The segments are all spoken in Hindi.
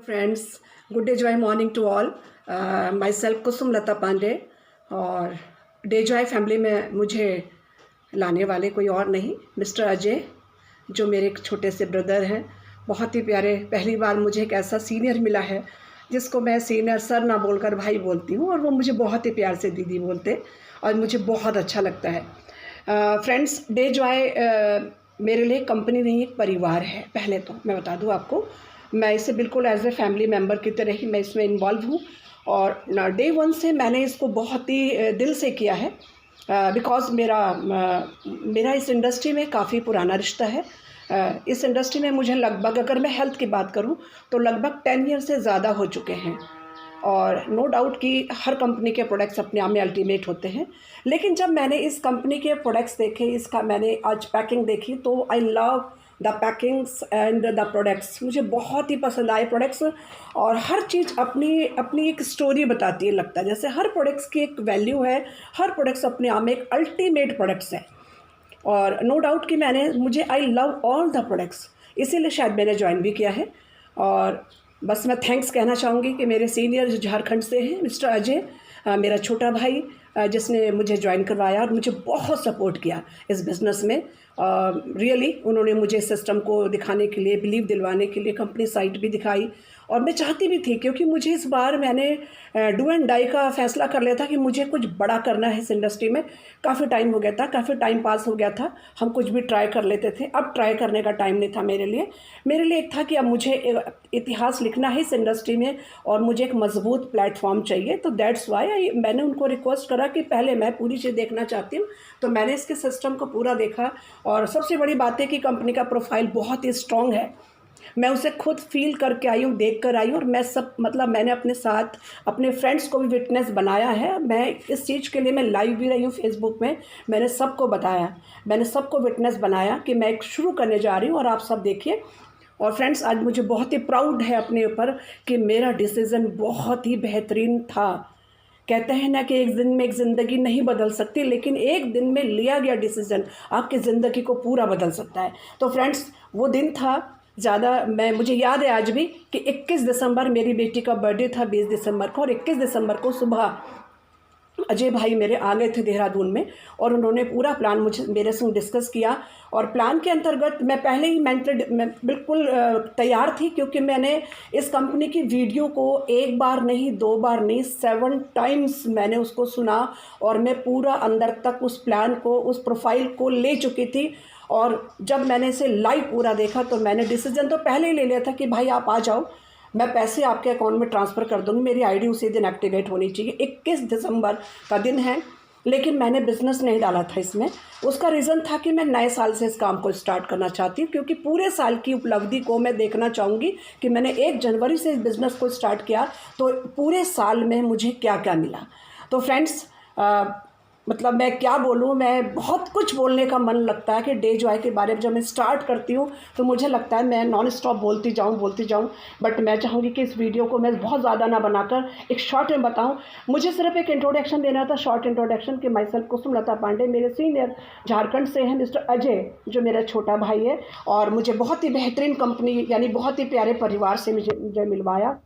Friends, good Dejoy morning to all. Myself Kusum Lata Pandey. और डे जॉय फैमिली में मुझे लाने वाले कोई और नहीं, मिस्टर अजय, जो मेरे एक छोटे से ब्रदर हैं। बहुत ही प्यारे। पहली बार मुझे एक ऐसा सीनियर मिला है जिसको मैं सीनियर सर ना बोलकर भाई बोलती हूँ, और वो मुझे बहुत ही प्यार से दीदी बोलते, और मुझे बहुत अच्छा लगता है। फ्रेंड्स, डे जॉय मेरे लिए कंपनी नहीं, एक परिवार है। पहले तो मैं बता दूँ आपको, मैं इसे बिल्कुल एज ए फैमिली मेम्बर की तरह ही मैं इसमें इन्वॉल्व हूँ, और डे वन से मैंने इसको बहुत ही दिल से किया है। बिकॉज़ मेरा इस इंडस्ट्री में काफ़ी पुराना रिश्ता है। इस इंडस्ट्री में मुझे लगभग, अगर मैं हेल्थ की बात करूं, तो लगभग 10 ईयर से ज़्यादा हो चुके हैं। और नो डाउट कि हर कंपनी के प्रोडक्ट्स अपने आप में अल्टीमेट होते हैं, लेकिन जब मैंने इस कंपनी के प्रोडक्ट्स देखे, इसका मैंने आज पैकिंग देखी, तो I love the packings and the products. मुझे बहुत ही पसंद आए प्रोडक्ट्स, और हर चीज़ अपनी अपनी एक स्टोरी बताती है। लगता है जैसे हर प्रोडक्ट्स की एक वैल्यू है, हर प्रोडक्ट्स अपने आप में एक अल्टीमेट प्रोडक्ट्स है। और नो डाउट कि मुझे I love all the products, इसीलिए शायद मैंने ज्वाइन भी किया है। और बस मैं थैंक्स कहना चाहूँगी कि मेरे सीनियर जो झारखंड से हैं, मिस्टर अजय, मेरा छोटा भाई, जिसने मुझे ज्वाइन करवाया और मुझे बहुत सपोर्ट किया इस बिज़नेस में। रियली उन्होंने मुझे सिस्टम को दिखाने के लिए, बिलीव दिलवाने के लिए कंपनी साइट भी दिखाई, और मैं चाहती भी थी, क्योंकि मुझे इस बार मैंने डू एंड डाई का फ़ैसला कर लिया था कि मुझे कुछ बड़ा करना है इस इंडस्ट्री में। काफ़ी टाइम हो गया था, काफ़ी टाइम पास हो गया था, हम कुछ भी ट्राई कर लेते थे। अब ट्राई करने का टाइम नहीं था मेरे लिए एक था कि अब मुझे इतिहास लिखना है इस इंडस्ट्री में, और मुझे एक मजबूत प्लेटफॉर्म चाहिए। तो दैट्स वाई मैंने उनको रिक्वेस्ट करा कि पहले मैं पूरी चीज़ देखना चाहती हूँ। तो मैंने इसके सिस्टम को पूरा देखा, और सबसे बड़ी बात है कि कंपनी का प्रोफाइल बहुत ही स्ट्रॉन्ग है। मैं उसे खुद फील करके आई हूँ, देख कर आई हूँ, और मैंने अपने साथ अपने फ्रेंड्स को भी विटनेस बनाया है। मैं इस चीज़ के लिए मैं लाइव भी रही हूँ फेसबुक में, मैंने सबको बताया, मैंने सबको विटनेस बनाया कि मैं एक शुरू करने जा रही हूँ, और आप सब देखिए। और फ्रेंड्स, आज मुझे बहुत ही प्राउड है अपने ऊपर कि मेरा डिसीज़न बहुत ही बेहतरीन था। कहते हैं ना कि एक दिन में एक ज़िंदगी नहीं बदल सकती, लेकिन एक दिन में लिया गया डिसीज़न आपकी ज़िंदगी को पूरा बदल सकता है। तो फ्रेंड्स, वो दिन था मुझे याद है आज भी कि 21 दिसंबर मेरी बेटी का बर्थडे था, 20 दिसंबर को, और 21 दिसंबर को सुबह अजय भाई मेरे आ गए थे देहरादून में, और उन्होंने पूरा प्लान मेरे संग डिस्कस किया। और प्लान के अंतर्गत मैं पहले ही मैं बिल्कुल तैयार थी, क्योंकि मैंने इस कंपनी की वीडियो को एक बार नहीं, 2 बार नहीं, 7 टाइम्स मैंने उसको सुना, और मैं पूरा अंदर तक उस प्लान को, उस प्रोफाइल को ले चुकी थी। और जब मैंने इसे लाइव पूरा देखा, तो मैंने डिसीजन तो पहले ही ले लिया था कि भाई आप आ जाओ, मैं पैसे आपके अकाउंट में ट्रांसफ़र कर दूँगी, मेरी आईडी उसी दिन एक्टिवेट होनी चाहिए। 21 दिसंबर का दिन है, लेकिन मैंने बिज़नेस नहीं डाला था इसमें। उसका रीज़न था कि मैं नए साल से इस काम को स्टार्ट करना चाहती हूँ, क्योंकि पूरे साल की उपलब्धि को मैं देखना चाहूँगी कि मैंने 1 जनवरी से इस बिज़नेस को स्टार्ट किया, तो पूरे साल में मुझे क्या क्या मिला। तो फ्रेंड्स, मतलब मैं क्या बोलूँ, मैं बहुत कुछ बोलने का मन लगता है कि डे जॉय के बारे में जब मैं स्टार्ट करती हूँ, तो मुझे लगता है मैं नॉन स्टॉप बोलती जाऊँ। बट मैं चाहूँगी कि इस वीडियो को मैं बहुत ज़्यादा ना बनाकर एक शॉर्ट में बताऊँ। मुझे सिर्फ एक इंट्रोडक्शन देना था, शॉर्ट इंट्रोडक्शन, कि माई सेल्फ कुसुम लता पांडे, मेरे सीनियर झारखंड से हैं मिस्टर अजय, जो मेरा छोटा भाई है, और मुझे बहुत ही बेहतरीन कंपनी, यानी बहुत ही प्यारे परिवार से मुझे मिलवाया,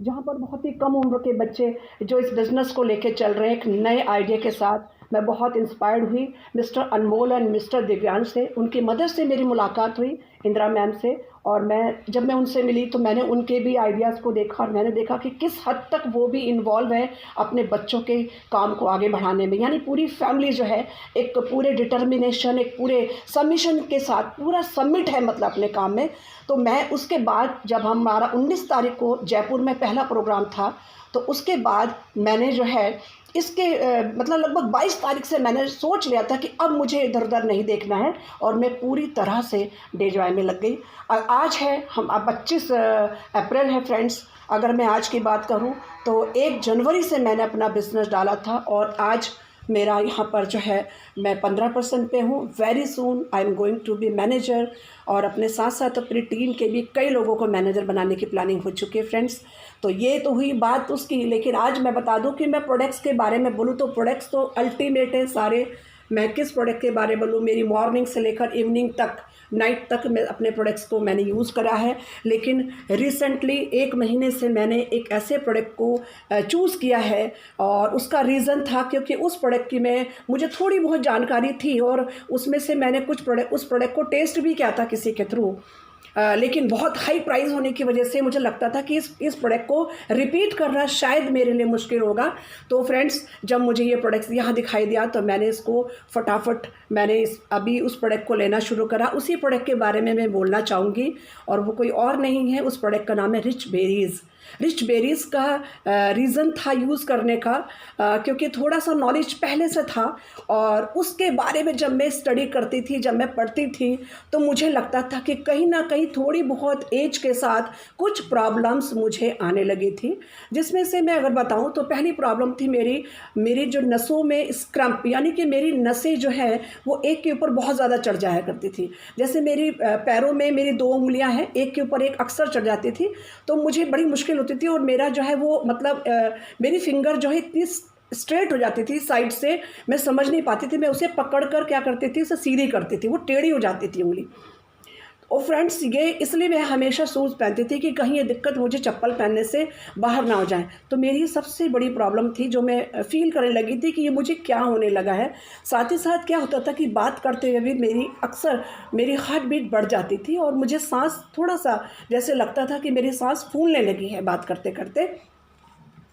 जहाँ पर बहुत ही कम उम्र के बच्चे जो इस बिज़नेस को लेके चल रहे हैं एक नए आइडिया के साथ। मैं बहुत इंस्पायर्ड हुई mister Anmol and mister Divyansh से। उनकी मदर से मेरी मुलाकात हुई, इंदिरा मैम से, और जब मैं उनसे मिली तो मैंने उनके भी आइडियाज़ को देखा, और मैंने देखा कि किस हद तक वो भी इन्वॉल्व है अपने बच्चों के काम को आगे बढ़ाने में। यानी पूरी फैमिली जो है एक पूरे डिटर्मिनेशन, एक पूरे सबमिशन के साथ पूरा सबमिट है, मतलब अपने काम में। तो मैं उसके बाद, जब हमारा 19 तारीख को जयपुर में पहला प्रोग्राम था, तो उसके बाद मैंने जो है इसके मतलब लगभग 22 तारीख से मैंने सोच लिया था कि अब मुझे इधर उधर नहीं देखना है, और मैं पूरी तरह से डे जॉय में लग गई। और आज है अब 25 अप्रैल है फ्रेंड्स। अगर मैं आज की बात करूं, तो 1 जनवरी से मैंने अपना बिज़नेस डाला था, और आज मेरा यहाँ पर जो है मैं 15% पे हूँ। Very soon I am going to be manager, और अपने साथ साथ अपनी टीम के भी कई लोगों को मैनेजर बनाने की प्लानिंग हो चुकी है फ्रेंड्स। तो ये तो हुई बात उसकी, लेकिन आज मैं बता दूं कि मैं प्रोडक्ट्स के बारे में बोलूँ तो प्रोडक्ट्स तो अल्टीमेट है सारे। मैं किस प्रोडक्ट के बारे में बोलूँ, मेरी मॉर्निंग से लेकर इवनिंग तक नाइट तक मैं अपने प्रोडक्ट्स को मैंने यूज़ करा है। लेकिन रिसेंटली 1 महीने से मैंने एक ऐसे प्रोडक्ट को चूज़ किया है, और उसका रीज़न था क्योंकि उस प्रोडक्ट की मुझे थोड़ी बहुत जानकारी थी, और उसमें से मैंने उस प्रोडक्ट को टेस्ट भी किया था किसी के थ्रू। लेकिन बहुत हाई प्राइस होने की वजह से मुझे लगता था कि इस प्रोडक्ट को रिपीट करना शायद मेरे लिए मुश्किल होगा। तो फ्रेंड्स, जब मुझे ये प्रोडक्ट्स यहाँ दिखाई दिया तो मैंने इसको फटाफट अभी उस प्रोडक्ट को लेना शुरू करा। उसी प्रोडक्ट के बारे में मैं बोलना चाहूँगी, और वो कोई और नहीं है, उस प्रोडक्ट का नाम है रिच बेरीज़। रिच बेरीज़ का रीज़न था यूज़ करने का क्योंकि थोड़ा सा नॉलेज पहले से था, और उसके बारे में जब मैं स्टडी करती थी, जब मैं पढ़ती थी, तो मुझे लगता था कि कहीं ना कहीं थोड़ी बहुत एज के साथ कुछ प्रॉब्लम्स मुझे आने लगी थी। जिसमें से मैं अगर बताऊं तो पहली प्रॉब्लम थी मेरी जो नसों में स्क्रम्प, यानी कि मेरी नसें जो है वो एक के ऊपर बहुत ज़्यादा चढ़ जाया करती थी। जैसे मेरी पैरों में मेरी 2 उंगलियां हैं, एक के ऊपर एक अक्सर चढ़ जाती थी, तो मुझे बड़ी मुश्किल होती थी। और मेरा जो है वो मतलब मेरी फिंगर जो है इतनी स्ट्रेट हो जाती थी साइड से, मैं समझ नहीं पाती थी। मैं उसे पकड़ कर क्या करती थी, उसे सीधी करती थी, वो टेढ़ी हो जाती थी उंगली। और फ्रेंड्स, ये इसलिए मैं हमेशा शूज़ पहनती थी कि कहीं ये दिक्कत मुझे चप्पल पहनने से बाहर ना हो जाए। तो मेरी सबसे बड़ी प्रॉब्लम थी, जो मैं फ़ील करने लगी थी कि ये मुझे क्या होने लगा है। साथ ही साथ क्या होता था कि बात करते हुए भी मेरी हार्ट बीट बढ़ जाती थी, और मुझे सांस थोड़ा-सा जैसे लगता था कि मेरी सांस फूलने लगी है बात करते-करते।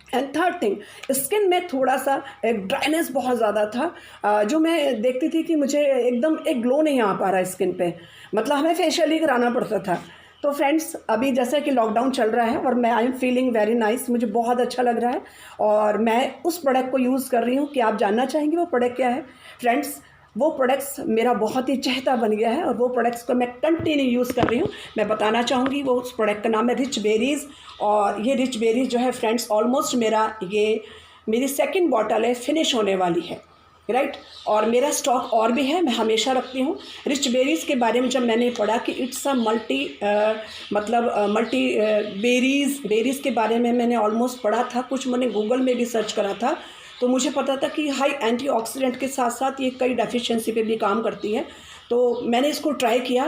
एंड थर्ड थिंग, स्किन में थोड़ा सा एक ड्राइनेस बहुत ज़्यादा था, जो मैं देखती थी कि मुझे एकदम एक ग्लो नहीं आ पा रहा है स्किन पे, मतलब हमें फेशियल ही कराना पड़ता था। तो फ्रेंड्स, अभी जैसा कि लॉकडाउन चल रहा है और I am feeling very nice, मुझे बहुत अच्छा लग रहा है, और मैं उस प्रोडक्ट को यूज़ कर रही हूँ। कि आप जानना चाहेंगे वो प्रोडक्ट क्या है? फ्रेंड्स, वो प्रोडक्ट्स मेरा बहुत ही चहेता बन गया है, और वो प्रोडक्ट्स को मैं कंटिन्यू यूज़ कर रही हूँ। मैं बताना चाहूँगी वो उस प्रोडक्ट का नाम है रिच बेरीज़। और ये रिच बेरीज़ जो है फ्रेंड्स, ऑलमोस्ट मेरी 2nd बॉटल है, फिनिश होने वाली है, राइट। और मेरा स्टॉक और भी है, मैं हमेशा रखती हूँ। रिच बेरीज़ के बारे में जब मैंने पढ़ा कि इट्स अ मल्टी बेरीज़ के बारे में मैंने ऑलमोस्ट पढ़ा था, कुछ मैंने गूगल में भी सर्च करा था, तो मुझे पता था कि हाई एंटीऑक्सीडेंट के साथ साथ ये कई डेफिशिएंसी पे भी काम करती है। तो मैंने इसको ट्राई किया।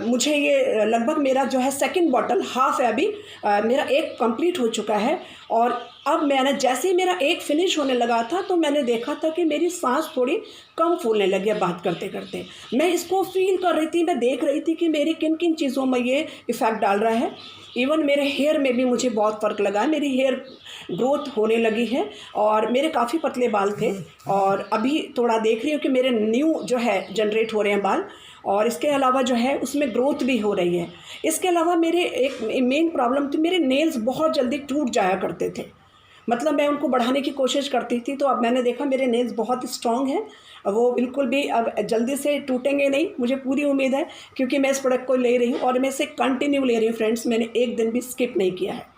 मुझे ये लगभग मेरा जो है 2nd बॉटल हाफ है अभी, मेरा 1 कंप्लीट हो चुका है। और अब मैंने जैसे ही मेरा 1 फिनिश होने लगा था, तो मैंने देखा था कि मेरी सांस थोड़ी कम फूलने लगी है बात करते करते। मैं इसको फील कर रही थी, मैं देख रही थी कि मेरी किन किन चीज़ों में ये इफ़ेक्ट डाल रहा है। इवन मेरे हेयर में भी मुझे बहुत फ़र्क लगा है, मेरी हेयर ग्रोथ होने लगी है, और मेरे काफ़ी पतले बाल थे, और अभी थोड़ा देख रही हूँ कि मेरे न्यू जो है जनरेट हो रहे हैं बाल, और इसके अलावा जो है उसमें ग्रोथ भी हो रही है। इसके अलावा मेरे एक मेन प्रॉब्लम थी, मेरे नेल्स बहुत जल्दी टूट जाया करते थे, मतलब मैं उनको बढ़ाने की कोशिश करती थी। तो अब मैंने देखा मेरे नेल्स बहुत स्ट्रॉन्ग हैं, वो बिल्कुल भी अब जल्दी से टूटेंगे नहीं, मुझे पूरी उम्मीद है, क्योंकि मैं इस प्रोडक्ट को ले रही हूँ, और मैं इसे कंटिन्यू ले रही हूँ फ्रेंड्स। मैंने एक दिन भी स्किप नहीं किया है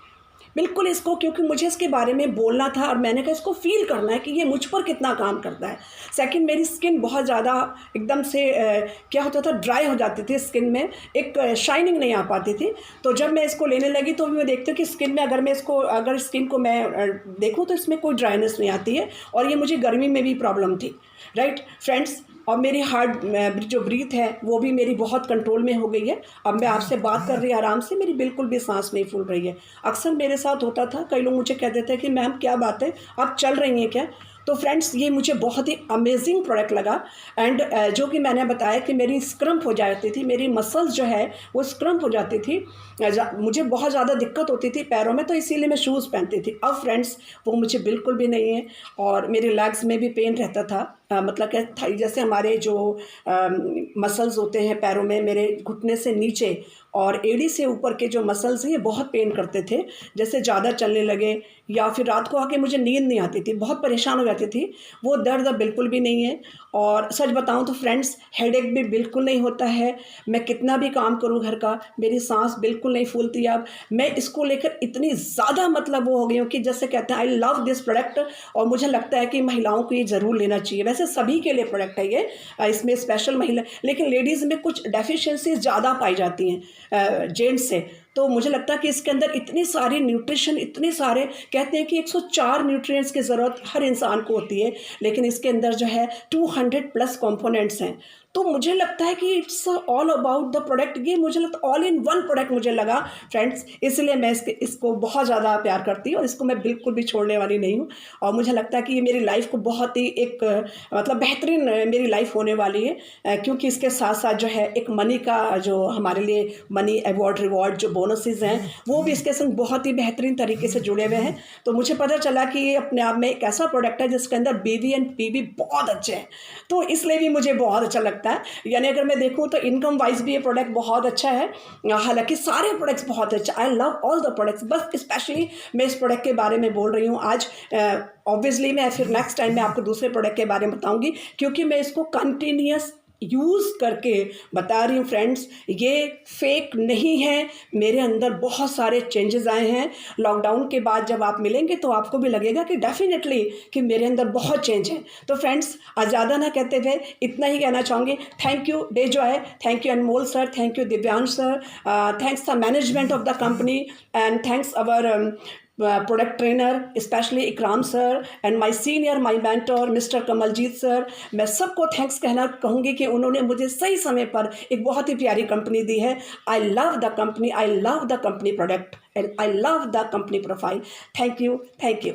बिल्कुल इसको, क्योंकि मुझे इसके बारे में बोलना था, और मैंने कहा इसको फ़ील करना है कि ये मुझ पर कितना काम करता है। सेकंड, मेरी स्किन बहुत ज़्यादा एकदम से क्या होता था, ड्राई हो जाती थी स्किन में, एक शाइनिंग नहीं आ पाती थी। तो जब मैं इसको लेने लगी तो मैं देखती हूँ कि स्किन में अगर स्किन को मैं देखूँ तो इसमें कोई ड्राइनेस नहीं आती है, और ये मुझे गर्मी में भी प्रॉब्लम थी, राइट फ्रेंड्स। और मेरी हार्ट जो ब्रीथ है वो भी मेरी बहुत कंट्रोल में हो गई है। अब मैं आपसे बात कर रही आराम से, मेरी बिल्कुल भी सांस नहीं फूल रही है। अक्सर मेरे साथ होता था, कई लोग मुझे कहते थे कि मैम क्या बात है, आप चल रही हैं क्या? तो फ्रेंड्स, ये मुझे बहुत ही अमेजिंग प्रोडक्ट लगा। एंड जो कि मैंने बताया कि मेरी स्क्रम्प हो जाती थी, मेरी मसल्स जो है वो स्क्रम्प हो जाती थी, मुझे बहुत ज़्यादा दिक्कत होती थी पैरों में, तो इसीलिए मैं शूज़ पहनती थी। अब फ्रेंड्स, वो मुझे बिल्कुल भी नहीं है, और मेरे लेग्स में भी पेन रहता था, मतलब क्या जैसे हमारे जो मसल्स होते हैं पैरों में, मेरे घुटने से नीचे और एड़ी से ऊपर के जो मसल्स हैं ये बहुत पेन करते थे, जैसे ज़्यादा चलने लगे, या फिर रात को आके मुझे नींद नहीं आती थी, बहुत परेशान हो जाती थी। वो दर्द अब बिल्कुल भी नहीं है। और सच बताऊं तो फ्रेंड्स, हेडेक भी बिल्कुल नहीं होता है। मैं कितना भी काम करूं घर का, मेरी सांस बिल्कुल नहीं फूलती। अब मैं इसको लेकर इतनी ज़्यादा मतलब वो हो गई हूँ कि जैसे कहते हैं आई लव दिस प्रोडक्ट, और मुझे लगता है कि महिलाओं को ये ज़रूर लेना चाहिए। वैसे सभी के लिए प्रोडक्ट है ये, इसमें स्पेशल महिला, लेकिन लेडीज़ में कुछ डेफिशिएंसीज ज़्यादा पाई जाती हैं जेंट्स से। तो मुझे लगता है कि इसके अंदर इतनी सारी न्यूट्रिशन, इतने सारे, कहते हैं कि 104 न्यूट्रिएंट्स की ज़रूरत हर इंसान को होती है, लेकिन इसके अंदर जो है 200+ कंपोनेंट्स हैं। तो मुझे लगता है कि it's all about the product, ये मुझे लगता है ऑल इन वन प्रोडक्ट मुझे लगा फ्रेंड्स, इसलिए मैं इसको बहुत ज़्यादा प्यार करती हूँ और इसको मैं बिल्कुल भी छोड़ने वाली नहीं हूँ। और मुझे लगता है कि ये मेरी लाइफ को बहुत ही एक मतलब बेहतरीन मेरी लाइफ होने वाली है, क्योंकि इसके साथ साथ जो है एक मनी का जो हमारे लिए मनी अवार्ड रिवॉर्ड जो बोनसेस हैं वो भी इसके संग बहुत ही बेहतरीन तरीके से जुड़े हुए हैं। तो मुझे पता चला कि ये अपने आप में एक ऐसा प्रोडक्ट है जिसके अंदर बीवी एंड पीवी बहुत अच्छे हैं, तो इसलिए भी मुझे बहुत अच्छा लगता है। यानी अगर मैं देखूँ तो इनकम वाइज भी ये प्रोडक्ट बहुत अच्छा है, हालांकि सारे प्रोडक्ट्स बहुत अच्छे, I love all the products, बस स्पेशली मैं इस प्रोडक्ट के बारे में बोल रही हूँ आज। ऑब्वियसली मैं फिर नेक्स्ट टाइम मैं आपको दूसरे प्रोडक्ट के बारे में बताऊंगी, क्योंकि मैं इसको कंटिन्यूस यूज़ करके बता रही हूँ फ्रेंड्स, ये फेक नहीं है। मेरे अंदर बहुत सारे चेंजेस आए हैं लॉकडाउन के बाद, जब आप मिलेंगे तो आपको भी लगेगा कि डेफिनेटली कि मेरे अंदर बहुत चेंज है। तो फ्रेंड्स आज ज़्यादा ना कहते हुए इतना ही कहना चाहूँगी, thank you Dejoy, thank you Anmol sir, thank you Divyansh sir, thanks the management of the company and thanks our product trainer specially Ikram sir and my senior my mentor mister Kamaljeet sir. मैं सबको थैंक्स कहूँगी कि उन्होंने मुझे सही समय पर एक बहुत ही प्यारी कंपनी दी है। I love the company, I love the company product and I love the company profile. Thank you, thank you.